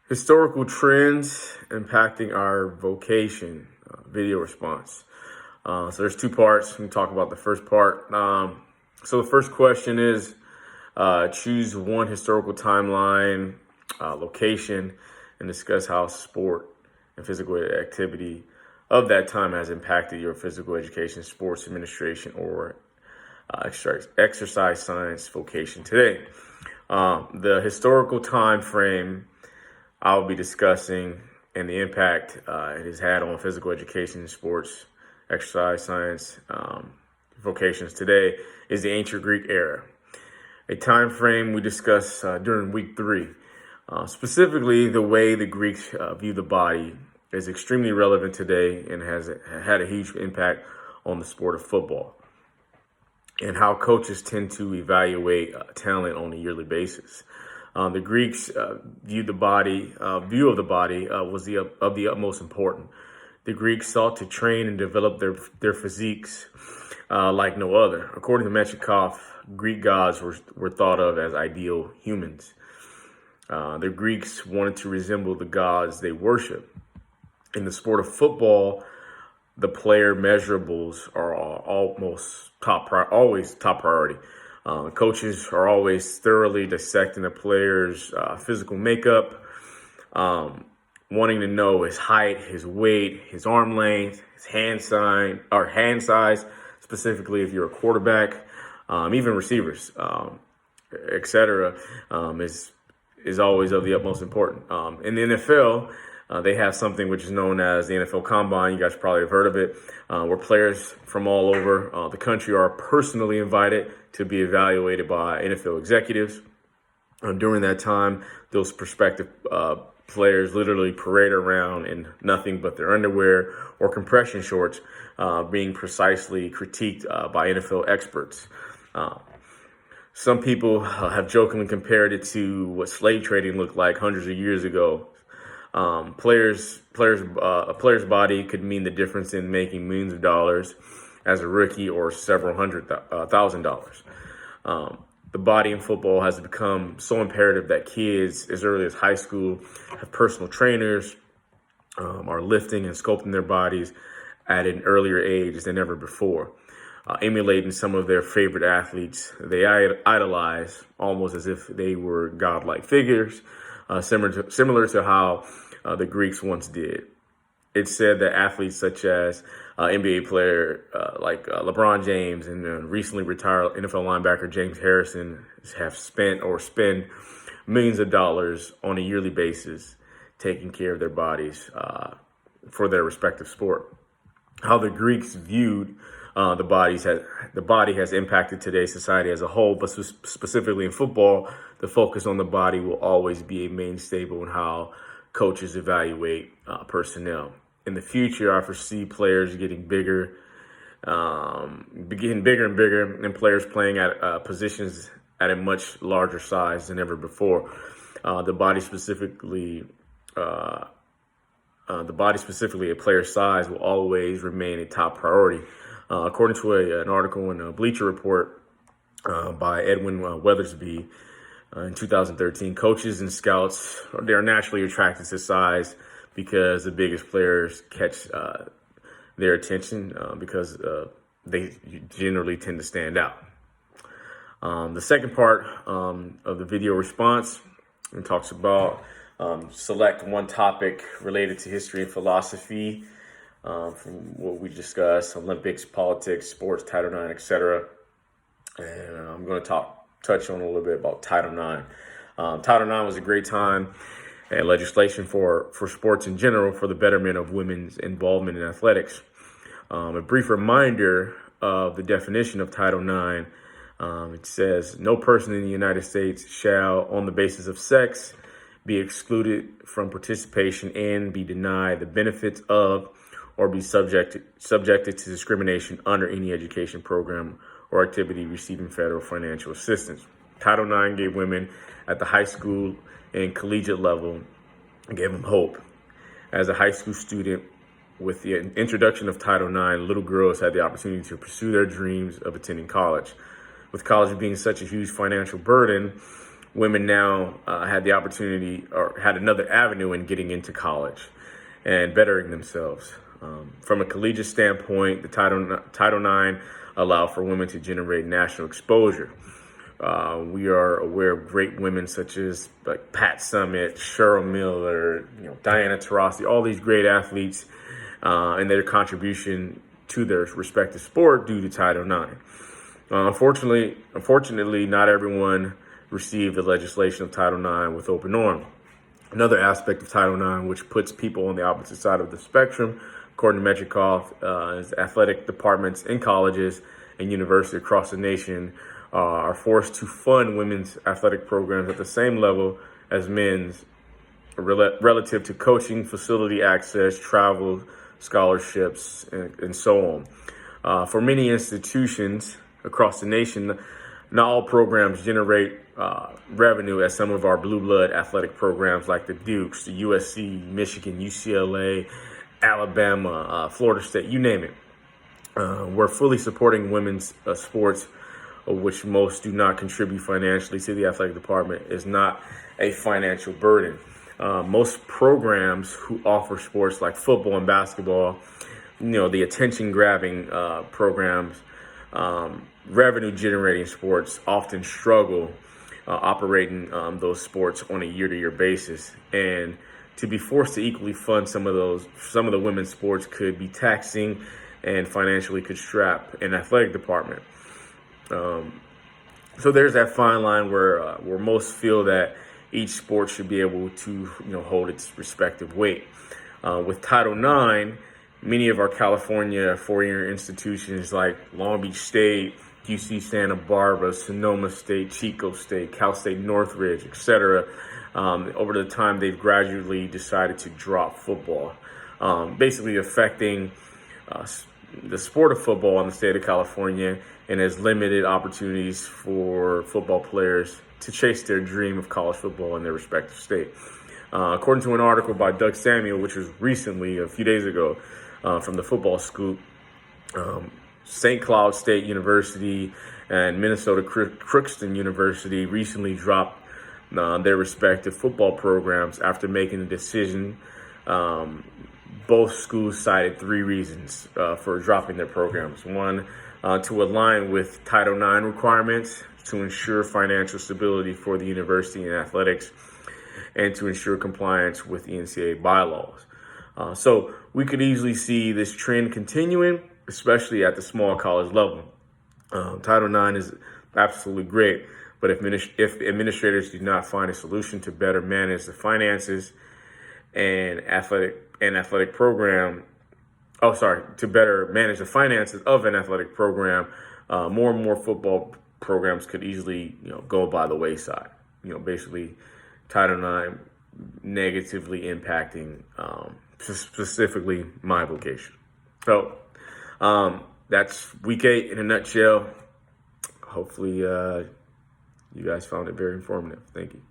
Historical trends impacting our vocation, video response. So there's two parts. We can talk about the first part. So the first question is choose one historical timeline, location, and discuss how sport and physical activity of that time has impacted your physical education, sports administration, or exercise science vocation today. The historical time frame I'll be discussing and the impact it has had on physical education, sports, exercise science vocations today is the ancient Greek era, a time frame we discussed during week 3. Specifically, the way the Greeks view the body is extremely relevant today and has had a huge impact on the sport of football and how coaches tend to evaluate talent on a yearly basis. The Greeks view of the body was of the utmost importance. The Greeks sought to train and develop their physiques like no other. According to Menshikov, Greek gods were thought of as ideal humans. The Greeks wanted to resemble the gods they worship. In the sport of football, the player measurables are always top priority. Coaches are always thoroughly dissecting the player's physical makeup, wanting to know his height, his weight, his arm length, his hand size, specifically if you're a quarterback, even receivers, etc. Is always of the utmost importance. In the NFL, they have something which is known as the NFL Combine. You guys probably have heard of it, where players from all over the country are personally invited to be evaluated by NFL executives. During that time, those prospective players literally parade around in nothing but their underwear or compression shorts, being precisely critiqued by NFL experts. Some people have jokingly compared it to what slave trading looked like hundreds of years ago. A player's body could mean the difference in making millions of dollars as a rookie or several $100,000. The body in football has become so imperative that kids as early as high school have personal trainers, are lifting and sculpting their bodies at an earlier age than ever before, emulating some of their favorite athletes they idolize almost as if they were godlike figures. Similar to how the Greeks once did. It's said that athletes such as NBA player like LeBron James and recently retired NFL linebacker James Harrison have spent or spend millions of dollars on a yearly basis taking care of their bodies for their respective sport. How the Greeks viewed the body has impacted today's society as a whole, but specifically in football, the focus on the body will always be a main staple in how coaches evaluate personnel. In the future, I foresee players getting bigger and bigger, and players playing at positions at a much larger size than ever before. The body specifically, a player's size will always remain a top priority. According to an article in a Bleacher Report by Edwin Weathersby in 2013, coaches and scouts, they are naturally attracted to size because the biggest players catch their attention because they generally tend to stand out. The second part of the video response talks about select one topic related to history and philosophy. From what we discussed, Olympics, politics, sports, Title IX, etc. And I'm going to touch on a little bit about Title IX. Title IX was a great time and legislation for sports in general for the betterment of women's involvement in athletics. A brief reminder of the definition of Title IX. It says, no person in the United States shall, on the basis of sex, be excluded from participation and be denied the benefits of or be subjected to discrimination under any education program or activity receiving federal financial assistance. Title IX gave women at the high school and collegiate level, gave them hope. As a high school student, with the introduction of Title IX, little girls had the opportunity to pursue their dreams of attending college. With college being such a huge financial burden, women now had the opportunity or had another avenue in getting into college and bettering themselves. From a collegiate standpoint, the Title IX allow for women to generate national exposure. We are aware of great women such as like Pat Summitt, Cheryl Miller, Diana Taurasi, all these great athletes, and their contribution to their respective sport due to Title IX. Unfortunately, not everyone received the legislation of Title IX with open arms. Another aspect of Title IX, which puts people on the opposite side of the spectrum, according to Metrikoff, is athletic departments in colleges and universities across the nation are forced to fund women's athletic programs at the same level as men's relative to coaching, facility access, travel, scholarships, and so on. For many institutions across the nation, not all programs generate revenue as some of our blue blood athletic programs like the Dukes, the USC, Michigan, UCLA, Alabama, Florida State, you name it. We're fully supporting women's sports, which most do not contribute financially to the athletic department, is not a financial burden. Most programs who offer sports like football and basketball, the attention-grabbing programs, revenue-generating sports often struggle operating those sports on a year-to-year basis. And to be forced to equally fund some of the women's sports could be taxing and financially could strap an athletic department. So there's that fine line where most feel that each sport should be able to hold its respective weight. With Title IX, many of our California four-year institutions like Long Beach State, UC Santa Barbara, Sonoma State, Chico State, Cal State Northridge, etc., over the time they've gradually decided to drop football, basically affecting the sport of football in the state of California, and has limited opportunities for football players to chase their dream of college football in their respective state. According to an article by Doug Samuel, which was recently, a few days ago, from the Football Scoop, St. Cloud State University and Minnesota Crookston University recently dropped their respective football programs after making the decision. Both schools cited three reasons for dropping their programs. One, to align with Title IX requirements to ensure financial stability for the university and athletics, and to ensure compliance with the NCAA bylaws. So we could easily see this trend continuing, especially at the small college level. Title IX is absolutely great, but if administrators do not find a solution to better manage the finances and athletic program, to better manage the finances of an athletic program, more and more football programs could easily, go by the wayside. Basically, Title IX negatively impacting specifically my vocation. So that's week 8 in a nutshell. Hopefully, you guys found it very informative. Thank you.